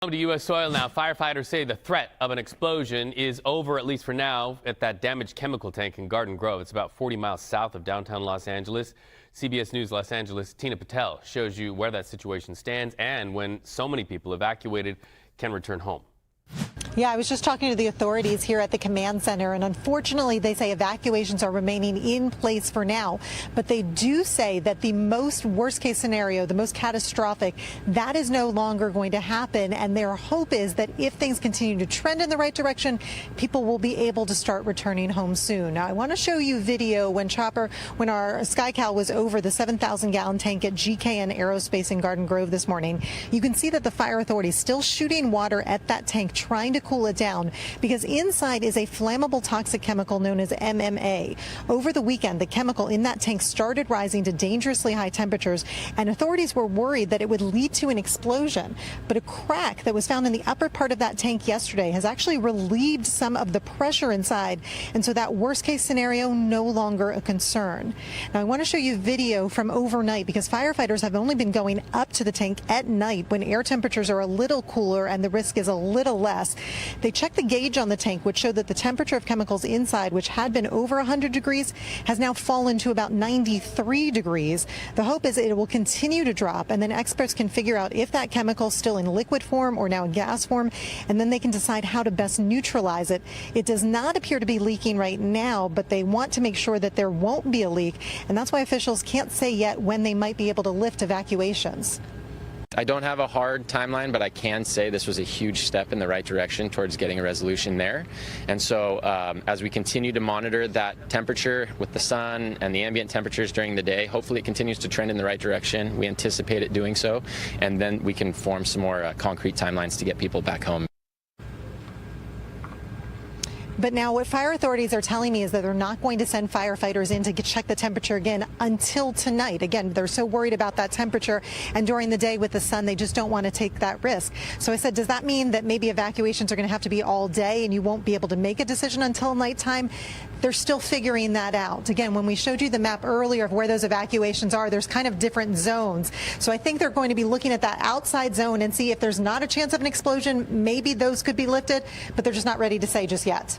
To U.S. soil now. Firefighters say the threat of an explosion is over, at least for now, at that damaged chemical tank in Garden Grove. It's about 40 miles south of downtown Los Angeles. CBS News Los Angeles' Tina Patel shows you where that situation stands and when so many people evacuated can return home. Yeah, I was just talking to the authorities here at the command center, and unfortunately they say evacuations are remaining in place for now. But they do say that the worst case scenario, the most catastrophic, that is no longer going to happen. And their hope is that if things continue to trend in the right direction, people will be able to start returning home soon. Now, I want to show you video when our SkyCal was over the 7,000-gallon tank at GKN Aerospace in Garden Grove this morning. You can see that the fire authorities still shooting water at that tank, trying to cool it down, because inside is a flammable toxic chemical known as MMA. Over the weekend, the chemical in that tank started rising to dangerously high temperatures, and authorities were worried that it would lead to an explosion. But a crack that was found in the upper part of that tank yesterday has actually relieved some of the pressure inside, and so that worst case scenario no longer a concern. Now, I want to show you video from overnight, because firefighters have only been going up to the tank at night when air temperatures are a little cooler and the risk is a little less. They checked the gauge on the tank, which showed that the temperature of chemicals inside, which had been over 100 degrees, has now fallen to about 93 degrees. The hope is it will continue to drop, and then experts can figure out if that chemical is still in liquid form or now in gas form, and then they can decide how to best neutralize it. It does not appear to be leaking right now, but they want to make sure that there won't be a leak, and that's why officials can't say yet when they might be able to lift evacuations. I don't have a hard timeline, but I can say this was a huge step in the right direction towards getting a resolution there. And so as we continue to monitor that temperature with the sun and the ambient temperatures during the day, hopefully it continues to trend in the right direction. We anticipate it doing so, and then we can form some more concrete timelines to get people back home. But now what fire authorities are telling me is that they're not going to send firefighters in to check the temperature again until tonight. Again, they're so worried about that temperature, and during the day with the sun, they just don't want to take that risk. So I said, does that mean that maybe evacuations are going to have to be all day and you won't be able to make a decision until nighttime? They're still figuring that out. Again, when we showed you the map earlier of where those evacuations are, there's kind of different zones. So I think they're going to be looking at that outside zone and see if there's not a chance of an explosion, maybe those could be lifted, but they're just not ready to say just yet.